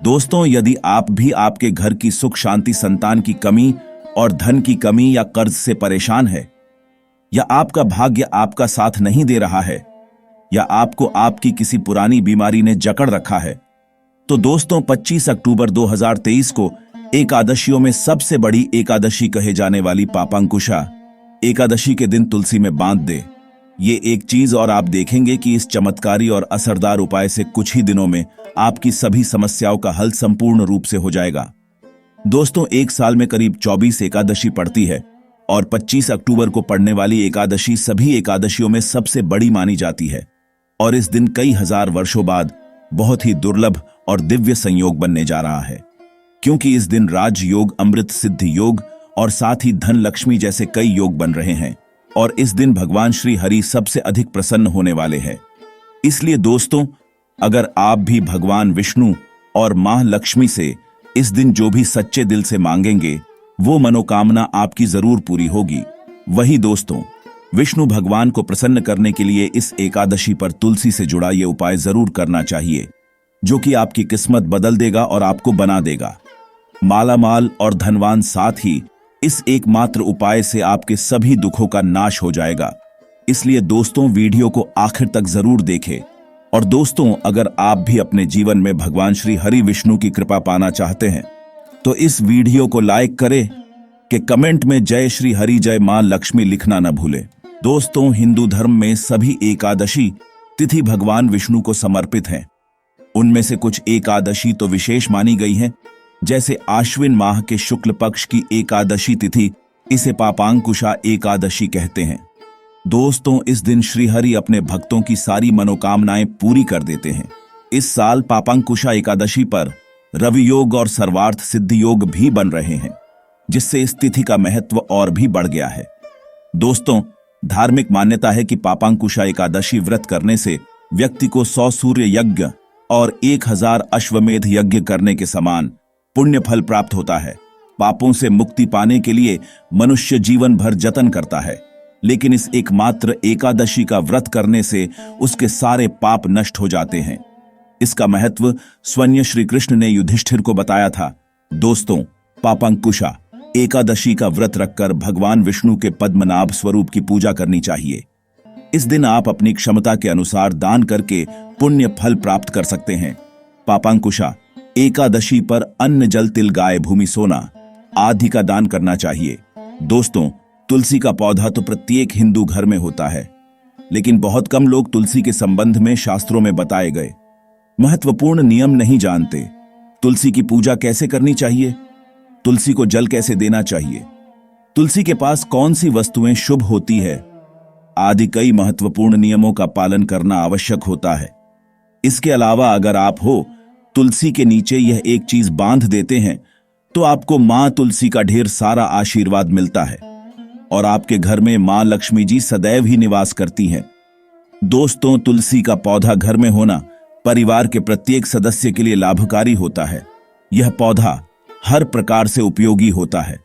दोस्तों, यदि आप भी आपके घर की सुख शांति, संतान की कमी और धन की कमी या कर्ज से परेशान है, या आपका भाग्य आपका साथ नहीं दे रहा है, या आपको आपकी किसी पुरानी बीमारी ने जकड़ रखा है, तो दोस्तों 25 अक्टूबर 2023 को एकादशियों में सबसे बड़ी एकादशी कहे जाने वाली पापांकुशा एकादशी के दिन तुलसी में बांध दे। ये एक चीज और आप देखेंगे कि इस चमत्कारी और असरदार उपाय से कुछ ही दिनों में आपकी सभी समस्याओं का हल संपूर्ण रूप से हो जाएगा। दोस्तों, एक साल में करीब 24 एकादशी पड़ती है और 25 अक्टूबर को पड़ने वाली एकादशी सभी एकादशियों में सबसे बड़ी मानी जाती है और इस दिन कई हजार वर्षों बाद बहुत ही दुर्लभ और दिव्य संयोग बनने जा रहा है, क्योंकि इस दिन राज योग, अमृत सिद्धि योग और साथ ही धन लक्ष्मी जैसे कई योग बन रहे हैं और इस दिन भगवान श्री हरि सबसे अधिक प्रसन्न होने वाले हैं। इसलिए दोस्तों, अगर आप भी भगवान विष्णु और मां लक्ष्मी से इस दिन जो भी सच्चे दिल से मांगेंगे वो मनोकामना आपकी जरूर पूरी होगी। वही दोस्तों, विष्णु भगवान को प्रसन्न करने के लिए इस एकादशी पर तुलसी से जुड़ा ये उपाय जरूर करना चाहिए, जो कि आपकी किस्मत बदल देगा और आपको बना देगा मालामाल और धनवान। साथ ही इस एकमात्र उपाय से आपके सभी दुखों का नाश हो जाएगा। इसलिए दोस्तों, वीडियो को आखिर तक जरूर देखें। और दोस्तों, अगर आप भी अपने जीवन में भगवान श्री हरि विष्णु की कृपा पाना चाहते हैं तो इस वीडियो को लाइक करें कि कमेंट में जय श्री हरि, जय मां लक्ष्मी लिखना न भूलें। दोस्तों, हिंदू धर्म में सभी एकादशी तिथि भगवान विष्णु को समर्पित हैं। उनमें से कुछ एकादशी तो विशेष मानी गई हैं, जैसे आश्विन माह के शुक्ल पक्ष की एकादशी तिथि, इसे पापांकुशा एकादशी कहते हैं। दोस्तों, इस दिन श्रीहरि अपने भक्तों की सारी मनोकामनाएं पूरी कर देते हैं। इस साल पापांकुशा एकादशी पर रवि योग और सर्वार्थ सिद्धि योग भी बन रहे हैं, जिससे इस तिथि का महत्व और भी बढ़ गया है। दोस्तों, धार्मिक मान्यता है कि पापांकुशा एकादशी व्रत करने से व्यक्ति को 100 सूर्य यज्ञ और 1000 अश्वमेध यज्ञ करने के समान पुण्य फल प्राप्त होता है। पापों से मुक्ति पाने के लिए मनुष्य जीवन भर जतन करता है, लेकिन इस एकमात्र एकादशी का व्रत करने से उसके सारे पाप नष्ट हो जाते हैं। इसका महत्व स्वयं श्री कृष्ण ने युधिष्ठिर को बताया था। दोस्तों, पापांकुशा एकादशी का व्रत रखकर भगवान विष्णु के पद्मनाभ स्वरूप की पूजा करनी चाहिए। इस दिन आप अपनी क्षमता के अनुसार दान करके पुण्य फल प्राप्त कर सकते हैं। पापांकुशा एकादशी पर अन्न, जल, तिल, गाय, भूमि, सोना आदि का दान करना चाहिए। दोस्तों, तुलसी का पौधा तो प्रत्येक हिंदू घर में होता है, लेकिन बहुत कम लोग तुलसी के संबंध में शास्त्रों में बताए गए महत्वपूर्ण नियम नहीं जानते। तुलसी की पूजा कैसे करनी चाहिए, तुलसी को जल कैसे देना चाहिए, तुलसी के पास कौन सी वस्तुएं शुभ होती है आदि कई महत्वपूर्ण नियमों का पालन करना आवश्यक होता है। इसके अलावा अगर आप हो तुलसी के नीचे यह एक चीज बांध देते हैं तो आपको मां तुलसी का ढेर सारा आशीर्वाद मिलता है और आपके घर में मां लक्ष्मी जी सदैव ही निवास करती हैं। दोस्तों, तुलसी का पौधा घर में होना परिवार के प्रत्येक सदस्य के लिए लाभकारी होता है। यह पौधा हर प्रकार से उपयोगी होता है।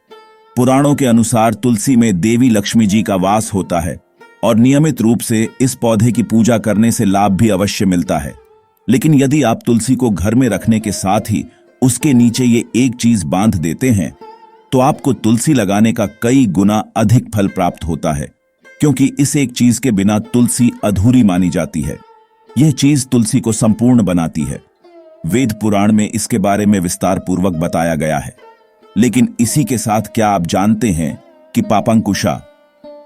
पुराणों के अनुसार तुलसी में देवी लक्ष्मी जी का वास होता है और नियमित रूप से इस पौधे की पूजा करने से लाभ भी अवश्य मिलता है। लेकिन यदि आप तुलसी को घर में रखने के साथ ही उसके नीचे ये एक चीज बांध देते हैं तो आपको तुलसी लगाने का कई गुना अधिक फल प्राप्त होता है, क्योंकि इस एक चीज के बिना तुलसी अधूरी मानी जाती है। यह चीज तुलसी को संपूर्ण बनाती है। वेद पुराण में इसके बारे में विस्तार पूर्वक बताया गया है। लेकिन इसी के साथ क्या आप जानते हैं कि पापांकुशा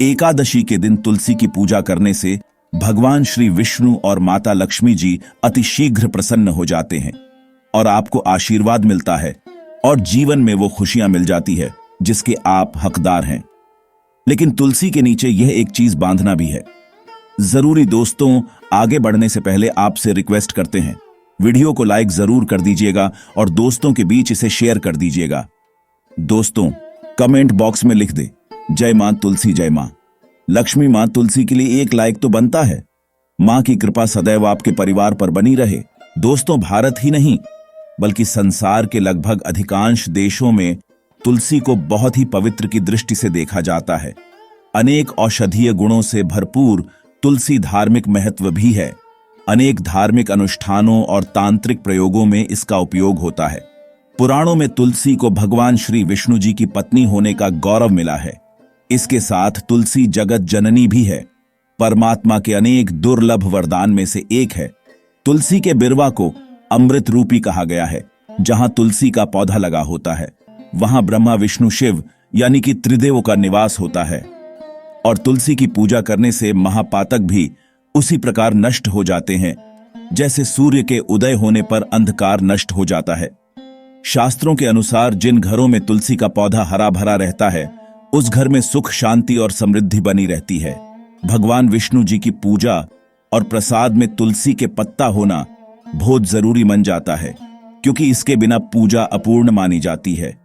एकादशी के दिन तुलसी की पूजा करने से भगवान श्री विष्णु और माता लक्ष्मी जी अति शीघ्र प्रसन्न हो जाते हैं और आपको आशीर्वाद मिलता है और जीवन में वो खुशियां मिल जाती है जिसके आप हकदार हैं। लेकिन तुलसी के नीचे यह एक चीज बांधना भी है जरूरी। दोस्तों, आगे बढ़ने से पहले आपसे रिक्वेस्ट करते हैं, वीडियो को लाइक जरूर कर दीजिएगा और दोस्तों के बीच इसे शेयर कर दीजिएगा। दोस्तों, कमेंट बॉक्स में लिख दे जय मां तुलसी, जय मां लक्ष्मी। मां तुलसी के लिए एक लाइक तो बनता है। मां की कृपा सदैव आपके परिवार पर बनी रहे। दोस्तों, भारत ही नहीं बल्कि संसार के लगभग अधिकांश देशों में तुलसी को बहुत ही पवित्र की दृष्टि से देखा जाता है। अनेक औषधीय गुणों से भरपूर तुलसी धार्मिक महत्व भी है। अनेक धार्मिक अनुष्ठानों और तांत्रिक प्रयोगों में इसका उपयोग होता है। पुराणों में तुलसी को भगवान श्री विष्णु जी की पत्नी होने का गौरव मिला है। इसके साथ तुलसी जगत जननी भी है, परमात्मा के अनेक दुर्लभ वरदान में से एक है। तुलसी के बिरवा को अमृत रूपी कहा गया है। जहां तुलसी का पौधा लगा होता है वहां ब्रह्मा विष्णु शिव यानी कि त्रिदेवों का निवास होता है। और तुलसी की पूजा करने से महापातक भी उसी प्रकार नष्ट हो जाते हैं जैसे सूर्य के उदय होने पर अंधकार नष्ट हो जाता है। शास्त्रों के अनुसार जिन घरों में तुलसी का पौधा हरा भरा रहता है उस घर में सुख शांति और समृद्धि बनी रहती है। भगवान विष्णु जी की पूजा और प्रसाद में तुलसी के पत्ता होना बहुत जरूरी मन जाता है, क्योंकि इसके बिना पूजा अपूर्ण मानी जाती है।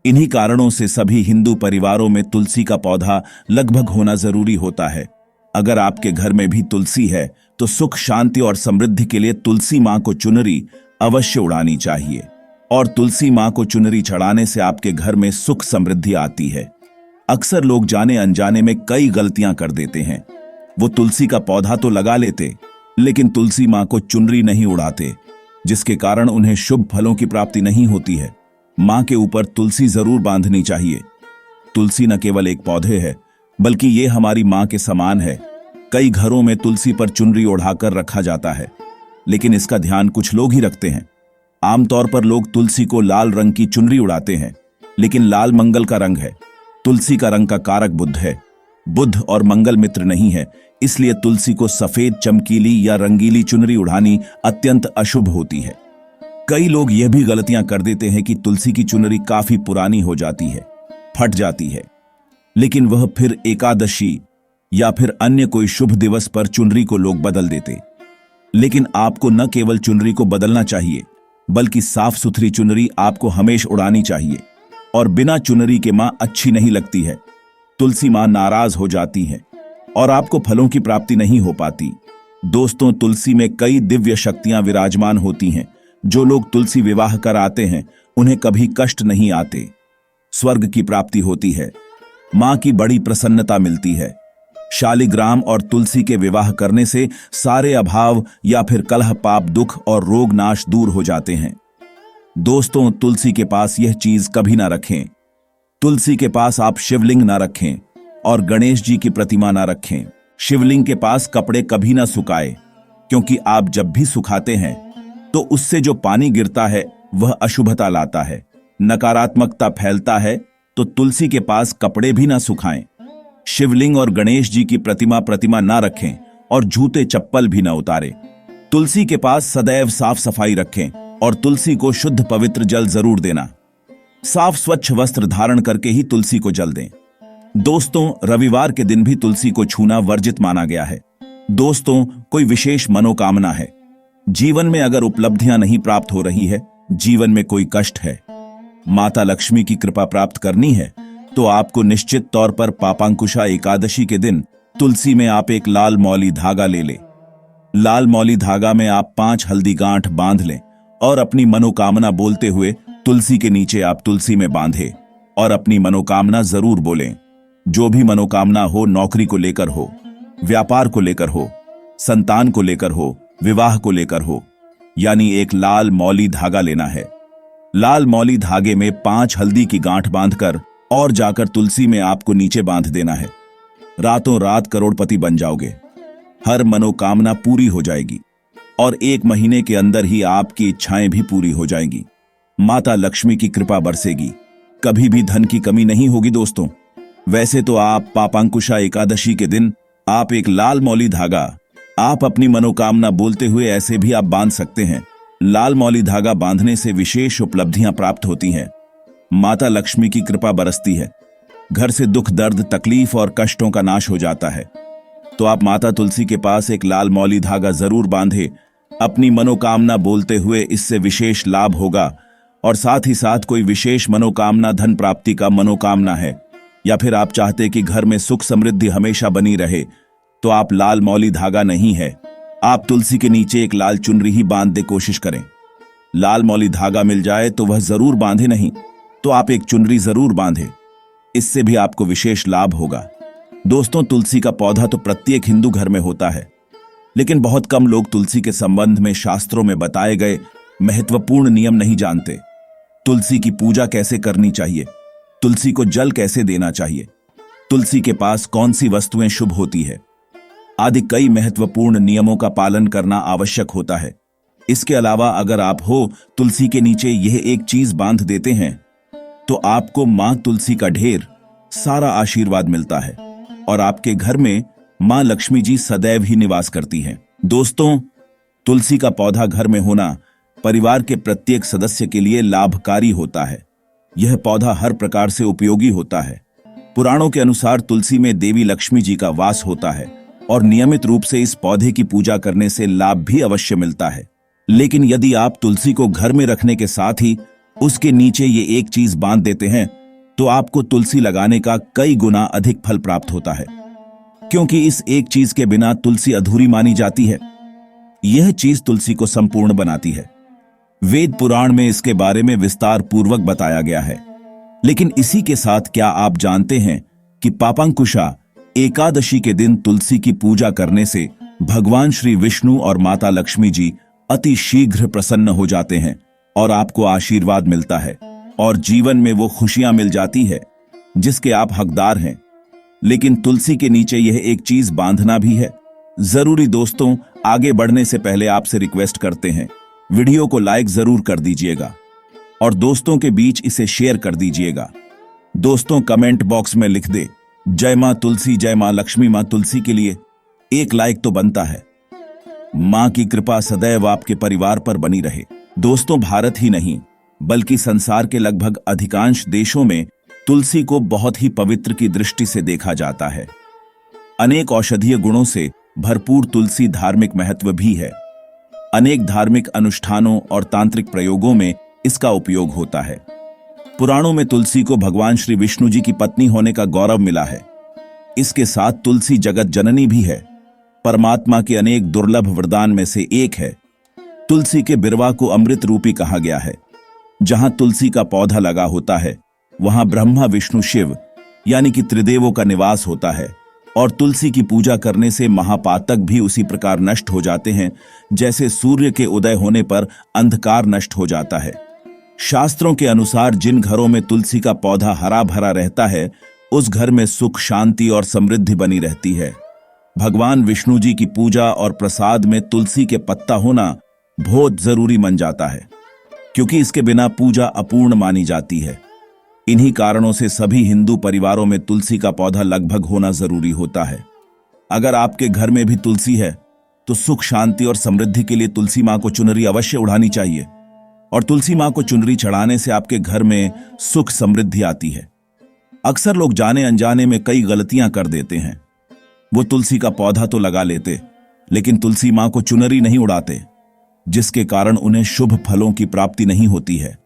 इन्हीं कारणों से सभी हिंदू परिवारों में तुलसी का पौधा लगभग होना जरूरी होता है। अगर आपके घर में भी तुलसी है तो सुख शांति और समृद्धि के लिए तुलसी मां को चुनरी अवश्य उड़ानी चाहिए। और तुलसी मां को चुनरी चढ़ाने से आपके घर में सुख समृद्धि आती है। अक्सर लोग जाने अनजाने में कई गलतियां कर देते हैं। वो तुलसी का पौधा तो लगा लेते लेकिन तुलसी मां को चुनरी नहीं उड़ाते, जिसके कारण उन्हें शुभ फलों की प्राप्ति नहीं होती है। मां के ऊपर तुलसी जरूर बांधनी चाहिए। तुलसी न केवल एक पौधे है बल्कि ये हमारी मां के समान है। कई घरों में तुलसी पर चुनरी ओढ़ाकर रखा जाता है, लेकिन इसका ध्यान कुछ लोग ही रखते हैं। आमतौर पर लोग तुलसी को लाल रंग की चुनरी उड़ाते हैं, लेकिन लाल मंगल का रंग है। तुलसी का रंग का कारक बुध है। बुध और मंगल मित्र नहीं है, इसलिए तुलसी को सफेद चमकीली या रंगीली चुनरी उड़ानी अत्यंत अशुभ होती है। कई लोग यह भी गलतियां कर देते हैं कि तुलसी की चुनरी काफी पुरानी हो जाती है, फट जाती है, लेकिन वह फिर एकादशी या फिर अन्य कोई शुभ दिवस पर चुनरी को लोग बदल देते। लेकिन आपको न केवल चुनरी को बदलना चाहिए बल्कि साफ सुथरी चुनरी आपको हमेशा उड़ानी चाहिए। और बिना चुनरी के मां अच्छी नहीं लगती है। तुलसी मां नाराज हो जाती है और आपको फलों की प्राप्ति नहीं हो पाती। दोस्तों, तुलसी में कई दिव्य शक्तियां विराजमान होती हैं। जो लोग तुलसी विवाह कर आते हैं उन्हें कभी कष्ट नहीं आते, स्वर्ग की प्राप्ति होती है, मां की बड़ी प्रसन्नता मिलती है। शालिग्राम और तुलसी के विवाह करने से सारे अभाव या फिर कलह पाप दुख और रोग नाश दूर हो जाते हैं। दोस्तों, तुलसी के पास यह चीज कभी ना रखें। तुलसी के पास आप शिवलिंग ना रखें और गणेश जी की प्रतिमा ना रखें। शिवलिंग के पास कपड़े कभी ना सुखाएं, क्योंकि आप जब भी सुखाते हैं तो उससे जो पानी गिरता है वह अशुभता लाता है, नकारात्मकता फैलता है। तो तुलसी के पास कपड़े भी ना सुखाएं। शिवलिंग और गणेश जी की प्रतिमा ना रखें और जूते चप्पल भी ना उतारें। तुलसी के पास सदैव साफ सफाई रखें और तुलसी को शुद्ध पवित्र जल जरूर देना। साफ स्वच्छ वस्त्र धारण करके ही तुलसी को जल दें। दोस्तों, रविवार के दिन भी तुलसी को छूना वर्जित माना गया है। दोस्तों, कोई विशेष मनोकामना है, जीवन में अगर उपलब्धियां नहीं प्राप्त हो रही है, जीवन में कोई कष्ट है, माता लक्ष्मी की कृपा प्राप्त करनी है, तो आपको निश्चित तौर पर पापांकुशा एकादशी के दिन तुलसी में आप एक लाल मौली धागा ले लें। लाल मौली धागा में आप 5 हल्दी गांठ बांध लें और अपनी मनोकामना बोलते हुए तुलसी के नीचे आप तुलसी में बांधे और अपनी मनोकामना जरूर बोलें। जो भी मनोकामना हो, नौकरी को लेकर हो, व्यापार को लेकर हो, संतान को लेकर हो, विवाह को लेकर हो, यानी एक लाल मौली धागा लेना है। लाल मौली धागे में 5 हल्दी की गांठ बांधकर और जाकर तुलसी में आपको नीचे बांध देना है। रातों रात करोड़पति बन जाओगे, हर मनोकामना पूरी हो जाएगी और 1 महीने के अंदर ही आपकी इच्छाएं भी पूरी हो जाएंगी। माता लक्ष्मी की कृपा बरसेगी, कभी भी धन की कमी नहीं होगी। दोस्तों, वैसे तो आप पापांकुशा एकादशी के दिन आप एक लाल मौली धागा आप अपनी मनोकामना बोलते हुए ऐसे भी आप बांध सकते हैं। लाल मौली धागा बांधने से विशेष उपलब्धियां प्राप्त होती हैं, माता लक्ष्मी की कृपा बरसती है, घर से दुख दर्द तकलीफ और कष्टों का नाश हो जाता है। तो आप माता तुलसी के पास एक लाल मौली धागा जरूर बांधे, अपनी मनोकामना बोलते हुए, इससे विशेष लाभ होगा। और साथ ही साथ कोई विशेष मनोकामना, धन प्राप्ति का मनोकामना है, या फिर आप चाहते कि घर में सुख समृद्धि हमेशा बनी रहे, तो आप लाल मौली धागा नहीं है, आप तुलसी के नीचे एक लाल चुनरी ही बांध दे कोशिश करें। लाल मौली धागा मिल जाए तो वह जरूर बांधे, नहीं तो आप एक चुनरी जरूर बांधे, इससे भी आपको विशेष लाभ होगा। दोस्तों, तुलसी का पौधा तो प्रत्येक हिंदू घर में होता है, लेकिन बहुत कम लोग तुलसी के संबंध में शास्त्रों में बताए गए महत्वपूर्ण नियम नहीं जानते। तुलसी की पूजा कैसे करनी चाहिए, तुलसी को जल कैसे देना चाहिए, तुलसी के पास कौन सी वस्तुएं शुभ होती है आदि कई महत्वपूर्ण नियमों का पालन करना आवश्यक होता है। इसके अलावा अगर आप हो तुलसी के नीचे यह एक चीज बांध देते हैं तो आपको मां तुलसी का ढेर सारा आशीर्वाद मिलता है और आपके घर में मां लक्ष्मी जी सदैव ही निवास करती हैं। दोस्तों, तुलसी का पौधा घर में होना परिवार के प्रत्येक सदस्य के लिए लाभकारी होता है। यह पौधा हर प्रकार से उपयोगी होता है। पुराणों के अनुसार तुलसी में देवी लक्ष्मी जी का वास होता है और नियमित रूप से इस पौधे की पूजा करने से लाभ भी अवश्य मिलता है। लेकिन यदि आप तुलसी को घर में रखने के साथ ही उसके नीचे ये एक चीज बांध देते हैं तो आपको तुलसी लगाने का कई गुना अधिक फल प्राप्त होता है, क्योंकि इस एक चीज के बिना तुलसी अधूरी मानी जाती है। यह चीज तुलसी को संपूर्ण बनाती है। वेद पुराण में इसके बारे में विस्तार पूर्वक बताया गया है। लेकिन इसी के साथ क्या आप जानते हैं कि पापांकुशा एकादशी के दिन तुलसी की पूजा करने से भगवान श्री विष्णु और माता लक्ष्मी जी अति शीघ्र प्रसन्न हो जाते हैं और आपको आशीर्वाद मिलता है और जीवन में वो खुशियां मिल जाती है जिसके आप हकदार हैं। लेकिन तुलसी के नीचे यह एक चीज बांधना भी है जरूरी। दोस्तों, आगे बढ़ने से पहले आपसे रिक्वेस्ट करते हैं, वीडियो को लाइक जरूर कर दीजिएगा और दोस्तों के बीच इसे शेयर कर दीजिएगा। दोस्तों, कमेंट बॉक्स में लिख दे जय मां तुलसी, जय मां लक्ष्मी। मां तुलसी के लिए एक लाइक तो बनता है। मां की कृपा सदैव आपके परिवार पर बनी रहे। दोस्तों, भारत ही नहीं बल्कि संसार के लगभग अधिकांश देशों में तुलसी को बहुत ही पवित्र की दृष्टि से देखा जाता है। अनेक औषधीय गुणों से भरपूर तुलसी धार्मिक महत्व भी है। अनेक धार्मिक अनुष्ठानों और तांत्रिक प्रयोगों में इसका उपयोग होता है। पुराणों में तुलसी को भगवान श्री विष्णु जी की पत्नी होने का गौरव मिला है। इसके साथ तुलसी जगत जननी भी है, परमात्मा के अनेक दुर्लभ वरदान में से एक है। तुलसी के बिरवा को अमृत रूपी कहा गया है। जहां तुलसी का पौधा लगा होता है वहां ब्रह्मा विष्णु शिव यानी कि त्रिदेवों का निवास होता है और तुलसी की पूजा करने से महापातक भी उसी प्रकार नष्ट हो जाते हैं जैसे सूर्य के उदय होने पर अंधकार नष्ट हो जाता है। शास्त्रों के अनुसार जिन घरों में तुलसी का पौधा हरा भरा रहता है उस घर में सुख, शांति और समृद्धि बनी रहती है। भगवान विष्णु जी की पूजा और प्रसाद में तुलसी के पत्ता होना बहुत जरूरी मन जाता है, क्योंकि इसके बिना पूजा अपूर्ण मानी जाती है। इन्हीं कारणों से सभी हिंदू परिवारों में तुलसी का पौधा लगभग होना जरूरी होता है। अगर आपके घर में भी तुलसी है तो सुख, शांति और समृद्धि के लिए तुलसी मां को चुनरी अवश्य उड़ानी चाहिए और तुलसी मां को चुनरी चढ़ाने से आपके घर में सुख समृद्धि आती है। अक्सर लोग जाने अनजाने में कई गलतियां कर देते हैं। वो तुलसी का पौधा तो लगा लेते लेकिन तुलसी मां को चुनरी नहीं उड़ाते, जिसके कारण उन्हें शुभ फलों की प्राप्ति नहीं होती है।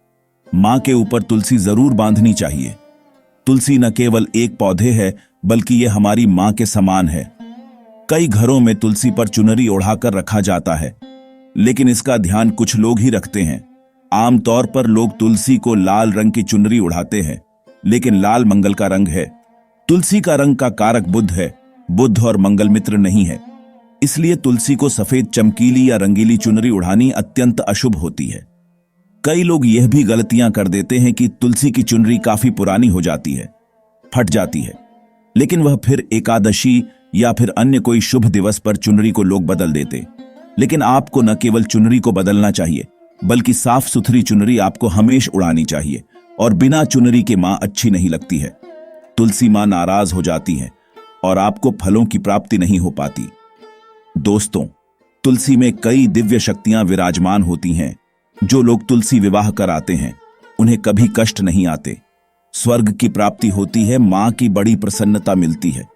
मां के ऊपर तुलसी जरूर बांधनी चाहिए। तुलसी न केवल एक पौधे है बल्कि यह हमारी मां के समान है। कई घरों में तुलसी पर चुनरी ओढ़ाकर रखा जाता है, लेकिन इसका ध्यान कुछ लोग ही रखते हैं। आमतौर पर लोग तुलसी को लाल रंग की चुनरी उड़ाते हैं, लेकिन लाल मंगल का रंग है। तुलसी का रंग का कारक बुध है। बुध और मंगल मित्र नहीं है, इसलिए तुलसी को सफेद, चमकीली या रंगीली चुनरी उड़ानी अत्यंत अशुभ होती है। कई लोग यह भी गलतियां कर देते हैं कि तुलसी की चुनरी काफी पुरानी हो जाती है, फट जाती है, लेकिन वह फिर एकादशी या फिर अन्य कोई शुभ दिवस पर चुनरी को लोग बदल देते। लेकिन आपको न केवल चुनरी को बदलना चाहिए बल्कि साफ सुथरी चुनरी आपको हमेशा उड़ानी चाहिए और बिना चुनरी के मां अच्छी नहीं लगती है। तुलसी मां नाराज हो जाती है और आपको फलों की प्राप्ति नहीं हो पाती। दोस्तों, तुलसी में कई दिव्य शक्तियां विराजमान होती हैं। जो लोग तुलसी विवाह कराते हैं उन्हें कभी कष्ट नहीं आते, स्वर्ग की प्राप्ति होती है, मां की बड़ी प्रसन्नता मिलती है।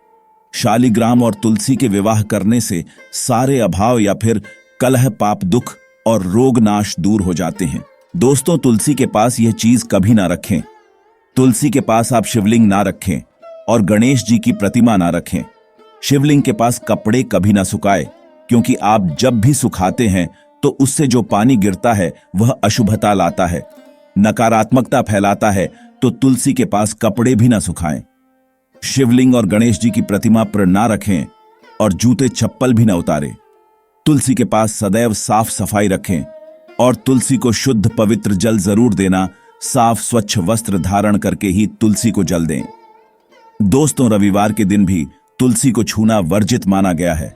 शालिग्राम और तुलसी के विवाह करने से सारे अभाव या फिर कलह, पाप, दुख और रोग नाश दूर हो जाते हैं। दोस्तों, तुलसी के पास यह चीज कभी ना रखें। तुलसी के पास आप शिवलिंग ना रखें और गणेश जी की प्रतिमा ना रखें। शिवलिंग के पास कपड़े कभी ना सुखाए, क्योंकि आप जब भी सुखाते हैं तो उससे जो पानी गिरता है वह अशुभता लाता है, नकारात्मकता फैलाता है। तो तुलसी के पास कपड़े भी ना सुखाएं। शिवलिंग और गणेश जी की प्रतिमा पर ना रखें और जूते चप्पल भी ना उतारें। तुलसी के पास सदैव साफ सफाई रखें और तुलसी को शुद्ध पवित्र जल जरूर देना। साफ स्वच्छ वस्त्र धारण करके ही तुलसी को जल दें। दोस्तों, रविवार के दिन भी तुलसी को छूना वर्जित माना गया है।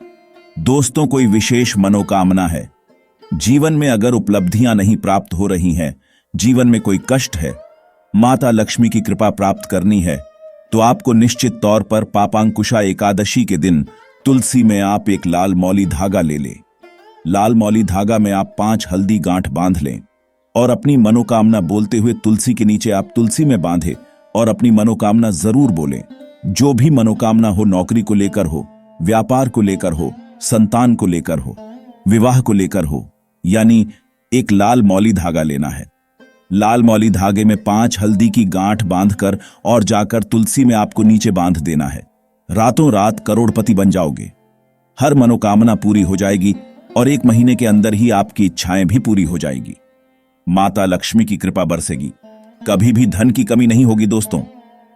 दोस्तों, कोई विशेष मनोकामना है, जीवन में अगर उपलब्धियां नहीं प्राप्त हो रही हैं, जीवन में कोई कष्ट है, माता लक्ष्मी की कृपा प्राप्त करनी है, तो आपको निश्चित तौर पर पापांकुशा एकादशी के दिन तुलसी में आप एक लाल मौली धागा ले लें। लाल मौली धागा में आप 5 हल्दी गांठ बांध लें और अपनी मनोकामना बोलते हुए तुलसी के नीचे आप तुलसी में बांधें और अपनी मनोकामना जरूर बोलें। जो भी मनोकामना हो, नौकरी को लेकर हो, व्यापार को लेकर हो, संतान को लेकर हो, विवाह को लेकर हो, यानी एक लाल मौली धागा लेना है। लाल मौली धागे में 5 हल्दी की गांठ बांधकर और जाकर तुलसी में आपको नीचे बांध देना है। रातों रात करोड़पति बन जाओगे, हर मनोकामना पूरी हो जाएगी और 1 महीने के अंदर ही आपकी इच्छाएं भी पूरी हो जाएगी। माता लक्ष्मी की कृपा बरसेगी, कभी भी धन की कमी नहीं होगी। दोस्तों,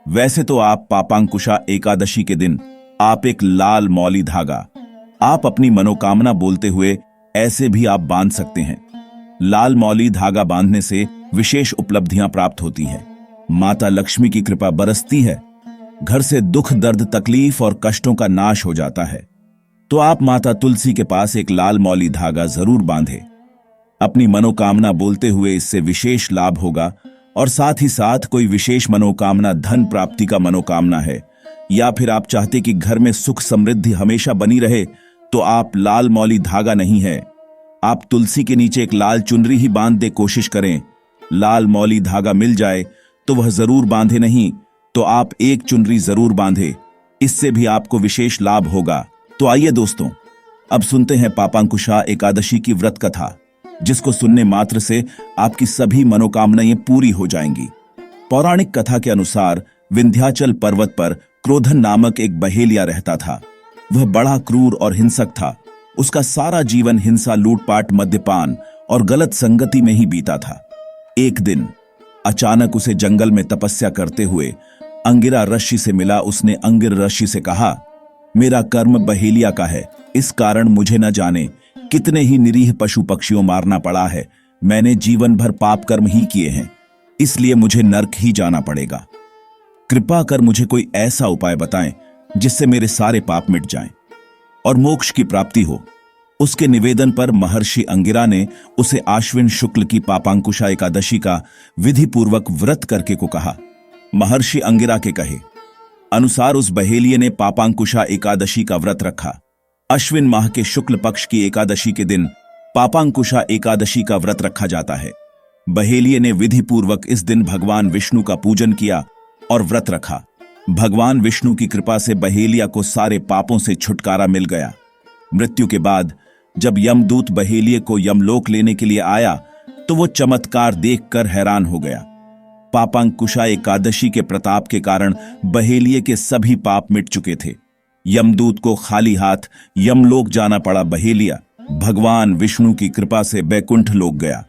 वैसे तो आप पापांकुशा एकादशी के दिन आप एक लाल मौली धागा आप अपनी मनोकामना बोलते हुए ऐसे भी आप बांध सकते हैं। लाल मौली धागा बांधने से विशेष उपलब्धियां प्राप्त होती हैं, माता लक्ष्मी की कृपा बरसती है, घर से दुख दर्द तकलीफ और कष्टों का नाश हो जाता है। तो आप माता तुलसी के पास एक लाल मौली धागा जरूर बांधें। अपनी मनोकामना बोलते हुए इससे विशेष लाभ होगा। और साथ ही साथ कोई विशेष मनोकामना, धन प्राप्ति का मनोकामना है, या फिर आप चाहते कि घर में सुख समृद्धि हमेशा बनी रहे, तो आप लाल मौली धागा नहीं है, आप तुलसी के नीचे एक लाल चुनरी ही बांध दे। कोशिश करें, लाल मौली धागा मिल जाए तो वह जरूर बांधे, नहीं तो आप एक चुनरी जरूर बांधे, इससे भी आपको विशेष लाभ होगा। तो आइए दोस्तों, अब सुनते हैं पापांकुशा एकादशी की व्रत कथा, जिसको सुनने मात्र से आपकी सभी मनोकामनाएं पूरी हो जाएंगी। पौराणिक कथा के अनुसार विंध्याचल पर्वत पर क्रोधन नामक एक बहेलिया रहता था। वह बड़ा क्रूर और हिंसक था। उसका सारा जीवन हिंसा, लूटपाट, मद्यपान और गलत संगति में ही बीता था। एक दिन अचानक उसे जंगल में तपस्या करते हुए अंगिरा ऋषि से मिला। उसने अंगिर ऋषि से कहा, मेरा कर्म बहेलिया का है, इस कारण मुझे न जाने कितने ही निरीह पशु पक्षियों मारना पड़ा है। मैंने जीवन भर पाप कर्म ही किए हैं, इसलिए मुझे नरक ही जाना पड़ेगा। कृपा कर मुझे कोई ऐसा उपाय बताएं जिससे मेरे सारे पाप मिट जाएं और मोक्ष की प्राप्ति हो। उसके निवेदन पर महर्षि अंगिरा ने उसे आश्विन शुक्ल की पापांकुशा एकादशी का विधि पूर्वक व्रत करके को कहा। महर्षि अंगिरा के कहे अनुसार उस बहेलिये ने पापांकुशा एकादशी का व्रत रखा। अश्विन माह के शुक्ल पक्ष की एकादशी के दिन पापांकुशा एकादशी का व्रत रखा जाता है। बहेलिये ने विधि पूर्वक इस दिन भगवान विष्णु का पूजन किया और व्रत रखा। भगवान विष्णु की कृपा से बहेलिया को सारे पापों से छुटकारा मिल गया। मृत्यु के बाद जब यमदूत बहेलिये को यमलोक लेने के लिए आया तो वो चमत्कार देखकर हैरान हो गया। पापांकुशा एकादशी के प्रताप के कारण बहेलिये के सभी पाप मिट चुके थे। यमदूत को खाली हाथ यमलोक जाना पड़ा। बहेलिया भगवान विष्णु की कृपा से बैकुंठ लोक गया।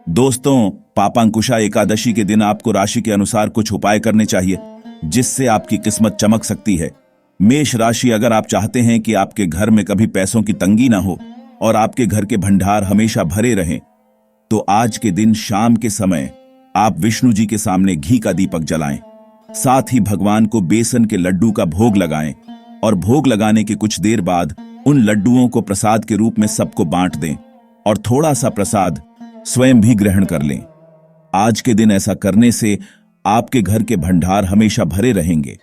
दोस्तों, पापांकुशा एकादशी के दिन आपको राशि के अनुसार कुछ उपाय करने चाहिए जिससे आपकी किस्मत चमक सकती है। मेष राशि, अगर आप चाहते हैं कि आपके घर में कभी पैसों की तंगी ना हो और आपके घर के भंडार हमेशा भरे रहें, तो आज के दिन शाम के समय आप विष्णु जी के सामने घी का दीपक जलाएं। साथ ही भगवान को बेसन के लड्डू का भोग लगाएं और भोग लगाने के कुछ देर बाद उन लड्डुओं को प्रसाद के रूप में सबको बांट दें और थोड़ा सा प्रसाद स्वयं भी ग्रहण कर लें। आज के दिन ऐसा करने से आपके घर के भंडार हमेशा भरे रहेंगे।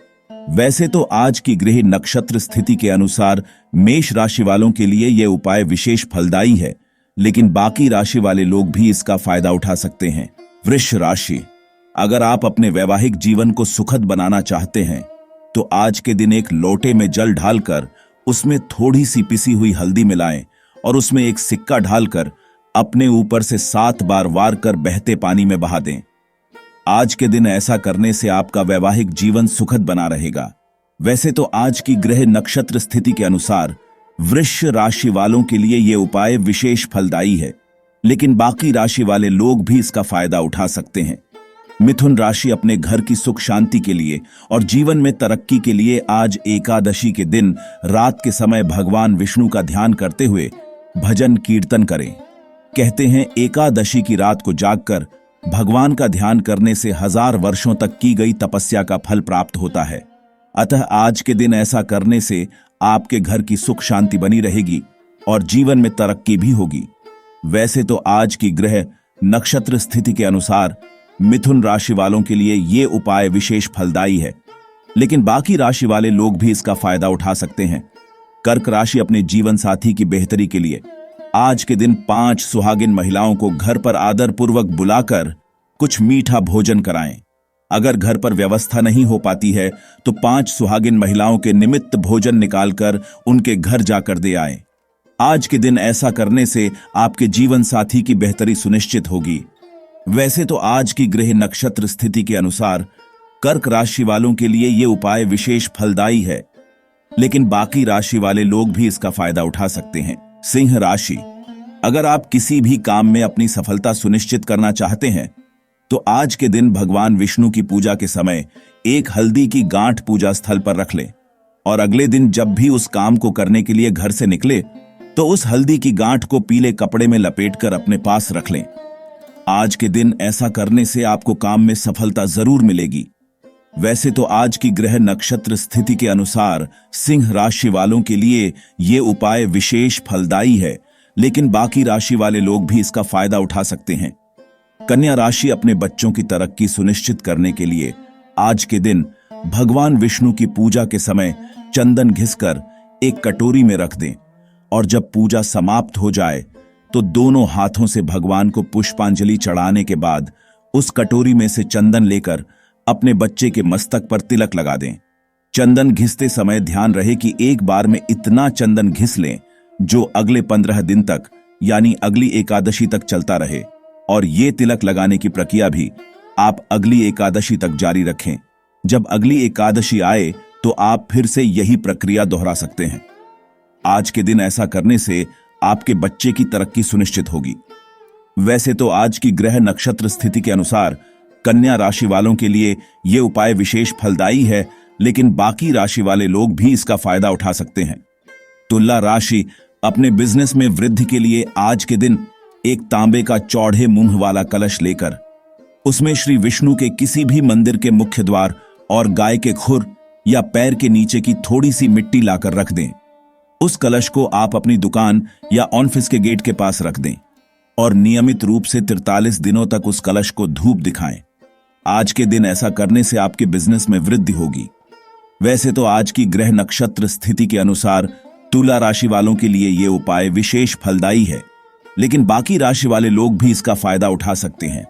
वैसे तो आज की ग्रह नक्षत्र स्थिति के अनुसार मेष राशि वालों के लिए यह उपाय विशेष फलदायी है, लेकिन बाकी राशि वाले लोग भी इसका फायदा उठा सकते हैं। वृष राशि, अगर आप अपने वैवाहिक जीवन को सुखद बनाना चाहते हैं तो आज के दिन एक लोटे में जल ढालकर उसमें थोड़ी सी पिसी हुई हल्दी मिलाएं और उसमें एक सिक्का ढालकर अपने ऊपर से 7 बार वार कर बहते पानी में बहा दें। आज के दिन ऐसा करने से आपका वैवाहिक जीवन सुखद बना रहेगा। वैसे तो आज की ग्रह नक्षत्र स्थिति के अनुसार वृष राशि वालों के लिए यह उपाय विशेष फलदायी है, लेकिन बाकी राशि वाले लोग भी इसका फायदा उठा सकते हैं। मिथुन राशि, अपने घर की सुख शांति के लिए और जीवन में तरक्की के लिए आज एकादशी के दिन रात के समय भगवान विष्णु का ध्यान करते हुए भजन कीर्तन करें। कहते हैं एकादशी की रात को जागकर भगवान का ध्यान करने से 1000 वर्षों तक की गई तपस्या का फल प्राप्त होता है। अतः आज के दिन ऐसा करने से आपके घर की सुख शांति बनी रहेगी और जीवन में तरक्की भी होगी। वैसे तो आज की ग्रह नक्षत्र स्थिति के अनुसार मिथुन राशि वालों के लिए ये उपाय विशेष फलदायी है, लेकिन बाकी राशि वाले लोग भी इसका फायदा उठा सकते हैं। कर्क राशि अपने जीवन साथी की बेहतरी के लिए आज के दिन 5 सुहागिन महिलाओं को घर पर आदरपूर्वक बुलाकर कुछ मीठा भोजन कराएं। अगर घर पर व्यवस्था नहीं हो पाती है तो 5 सुहागिन महिलाओं के निमित्त भोजन निकालकर उनके घर जाकर दे आएं। आज के दिन ऐसा करने से आपके जीवन साथी की बेहतरी सुनिश्चित होगी। वैसे तो आज की ग्रह नक्षत्र स्थिति के अनुसार कर्क राशि वालों के लिए यह उपाय विशेष फलदायी है, लेकिन बाकी राशि वाले लोग भी इसका फायदा उठा सकते हैं। सिंह राशि, अगर आप किसी भी काम में अपनी सफलता सुनिश्चित करना चाहते हैं तो आज के दिन भगवान विष्णु की पूजा के समय एक हल्दी की गांठ पूजा स्थल पर रख लें और अगले दिन जब भी उस काम को करने के लिए घर से निकले तो उस हल्दी की गांठ को पीले कपड़े में लपेटकर अपने पास रख लें। आज के दिन ऐसा करने से आपको काम में सफलता जरूर मिलेगी। वैसे तो आज की ग्रह नक्षत्र स्थिति के अनुसार सिंह राशि वालों के लिए ये उपाय विशेष फलदायी है, लेकिन बाकी राशि वाले लोग भी इसका फायदा उठा सकते हैं। कन्या राशि अपने बच्चों की तरक्की सुनिश्चित करने के लिए आज के दिन भगवान विष्णु की पूजा के समय चंदन घिसकर एक कटोरी में रख दें और जब पूजा समाप्त हो जाए तो दोनों हाथों से भगवान को पुष्पांजलि चढ़ाने के बाद उस कटोरी में से चंदन लेकर अपने बच्चे के मस्तक पर तिलक लगा दें। चंदन घिसते समय ध्यान रहे कि एक बार में इतना चंदन घिस लें जो अगले 15 दिन तक यानी अगली एकादशी तक चलता रहे, और ये तिलक लगाने की प्रक्रिया भी आप अगली एकादशी तक जारी रखें। जब अगली एकादशी आए तो आप फिर से यही प्रक्रिया दोहरा सकते हैं। आज के दिन ऐसा करने से आपके बच्चे की तरक्की सुनिश्चित होगी। वैसे तो आज की ग्रह नक्षत्र स्थिति के अनुसार कन्या राशि वालों के लिए यह उपाय विशेष फलदायी है, लेकिन बाकी राशि वाले लोग भी इसका फायदा उठा सकते हैं। तुला राशि अपने बिजनेस में वृद्धि के लिए आज के दिन एक तांबे का चौड़े मुंह वाला कलश लेकर उसमें श्री विष्णु के किसी भी मंदिर के मुख्य द्वार और गाय के खुर या पैर के नीचे की थोड़ी सी मिट्टी लाकर रख दें। उस कलश को आप अपनी दुकान या ऑफिस के गेट के पास रख दें और नियमित रूप से 43 दिनों तक उस कलश को धूप दिखाएं। आज के दिन ऐसा करने से आपके बिजनेस में वृद्धि होगी। वैसे तो आज की ग्रह नक्षत्र स्थिति के अनुसार तुला राशि वालों के लिए यह उपाय विशेष फलदायी है, लेकिन बाकी राशि वाले लोग भी इसका फायदा उठा सकते हैं।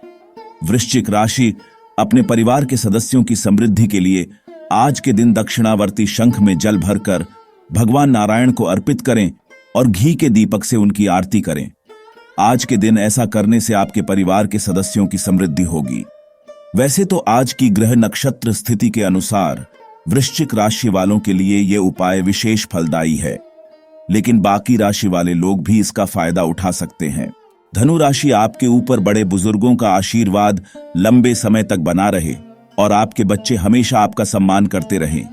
वृश्चिक राशि अपने परिवार के सदस्यों की समृद्धि के लिए आज के दिन दक्षिणावर्ती शंख में जल भरकर भगवान नारायण को अर्पित करें और घी के दीपक से उनकी आरती करें। आज के दिन ऐसा करने से आपके परिवार के सदस्यों की समृद्धि होगी। वैसे तो आज की ग्रह नक्षत्र स्थिति के अनुसार वृश्चिक राशि वालों के लिए यह उपाय विशेष फलदायी है, लेकिन बाकी राशि वाले लोग भी इसका फायदा उठा सकते हैं। धनु राशि आपके ऊपर बड़े बुजुर्गों का आशीर्वाद लंबे समय तक बना रहे और आपके बच्चे हमेशा आपका सम्मान करते रहें।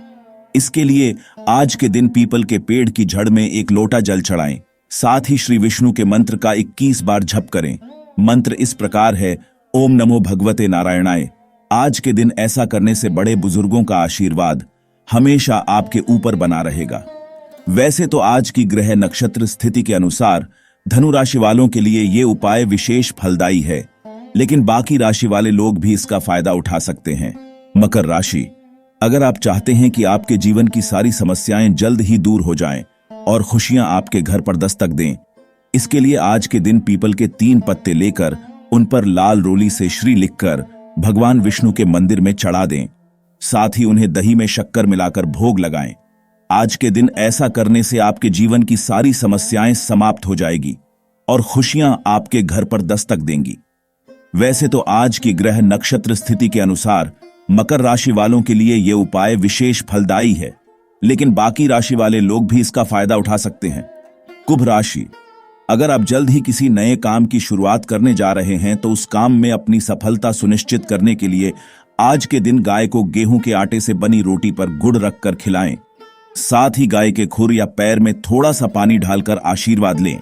इसके लिए आज के दिन पीपल के पेड़ की जड़ में एक लोटा जल चढ़ाएं। साथ ही श्री विष्णु के मंत्र का 21 बार जप करें। मंत्र इस प्रकार है, ओम नमो भगवते नारायणाय। आज के दिन ऐसा करने से बड़े बुजुर्गों का आशीर्वाद हमेशा आपके ऊपर बना रहेगा। वैसे तो आज की ग्रह नक्षत्र स्थिति के अनुसार धनु राशि वालों के लिए यह उपाय विशेष फलदायी है, लेकिन बाकी राशि वाले लोग भी इसका फायदा उठा सकते हैं। मकर राशि, अगर आप चाहते हैं कि आपके जीवन की सारी समस्याएं जल्द ही दूर हो जाएं और खुशियां आपके घर पर दस्तक दें, इसके लिए आज के दिन पीपल के 3 पत्ते लेकर उन पर लाल रोली से श्री लिखकर भगवान विष्णु के मंदिर में चढ़ा दें। साथ ही उन्हें दही में शक्कर मिलाकर भोग लगाएं। आज के दिन ऐसा करने से आपके जीवन की सारी समस्याएं समाप्त हो जाएगी और खुशियां आपके घर पर दस्तक देंगी। वैसे तो आज की ग्रह नक्षत्र स्थिति के अनुसार मकर राशि वालों के लिए यह उपाय विशेष फलदायी है, लेकिन बाकी राशि वाले लोग भी इसका फायदा उठा सकते हैं। कुंभ राशि, अगर आप जल्द ही किसी नए काम की शुरुआत करने जा रहे हैं तो उस काम में अपनी सफलता सुनिश्चित करने के लिए आज के दिन गाय को गेहूं के आटे से बनी रोटी पर गुड़ रखकर खिलाएं। साथ ही गाय के खुर या पैर में थोड़ा सा पानी डालकर आशीर्वाद लें।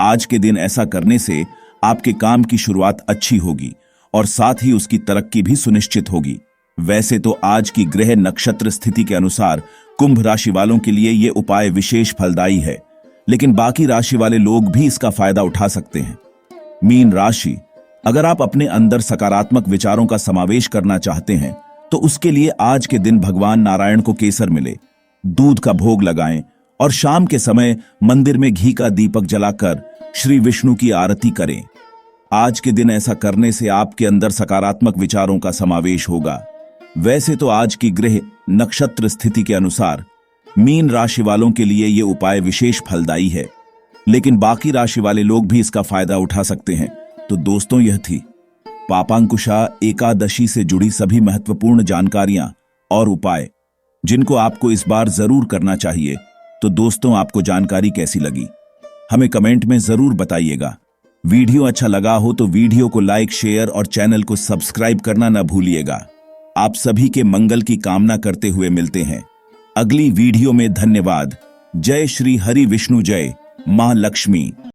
आज के दिन ऐसा करने से आपके काम की शुरुआत अच्छी होगी और साथ ही उसकी तरक्की भी सुनिश्चित होगी। वैसे तो आज की ग्रह नक्षत्र स्थिति के अनुसार कुंभ राशि वालों के लिए ये उपाय विशेष फलदायी है, लेकिन बाकी राशि वाले लोग भी इसका फायदा उठा सकते हैं। मीन राशि, अगर आप अपने अंदर सकारात्मक विचारों का समावेश करना चाहते हैं तो उसके लिए आज के दिन भगवान नारायण को केसर मिले, दूध का भोग लगाएं और शाम के समय मंदिर में घी का दीपक जलाकर श्री विष्णु की आरती करें। आज के दिन ऐसा करने से आपके अंदर सकारात्मक विचारों का समावेश होगा। वैसे तो आज की ग्रह नक्षत्र स्थिति के अनुसार मीन राशि वालों के लिए यह उपाय विशेष फलदायी है, लेकिन बाकी राशि वाले लोग भी इसका फायदा उठा सकते हैं। तो दोस्तों, यह थी पापांकुशा एकादशी से जुड़ी सभी महत्वपूर्ण जानकारियां और उपाय जिनको आपको इस बार जरूर करना चाहिए। तो दोस्तों, आपको जानकारी कैसी लगी हमें कमेंट में जरूर बताइएगा। वीडियो अच्छा लगा हो तो वीडियो को लाइक, शेयर और चैनल को सब्सक्राइब करना न भूलिएगा। आप सभी के मंगल की कामना करते हुए मिलते हैं अगली वीडियो में। धन्यवाद। जय श्री हरि विष्णु, जय मां लक्ष्मी।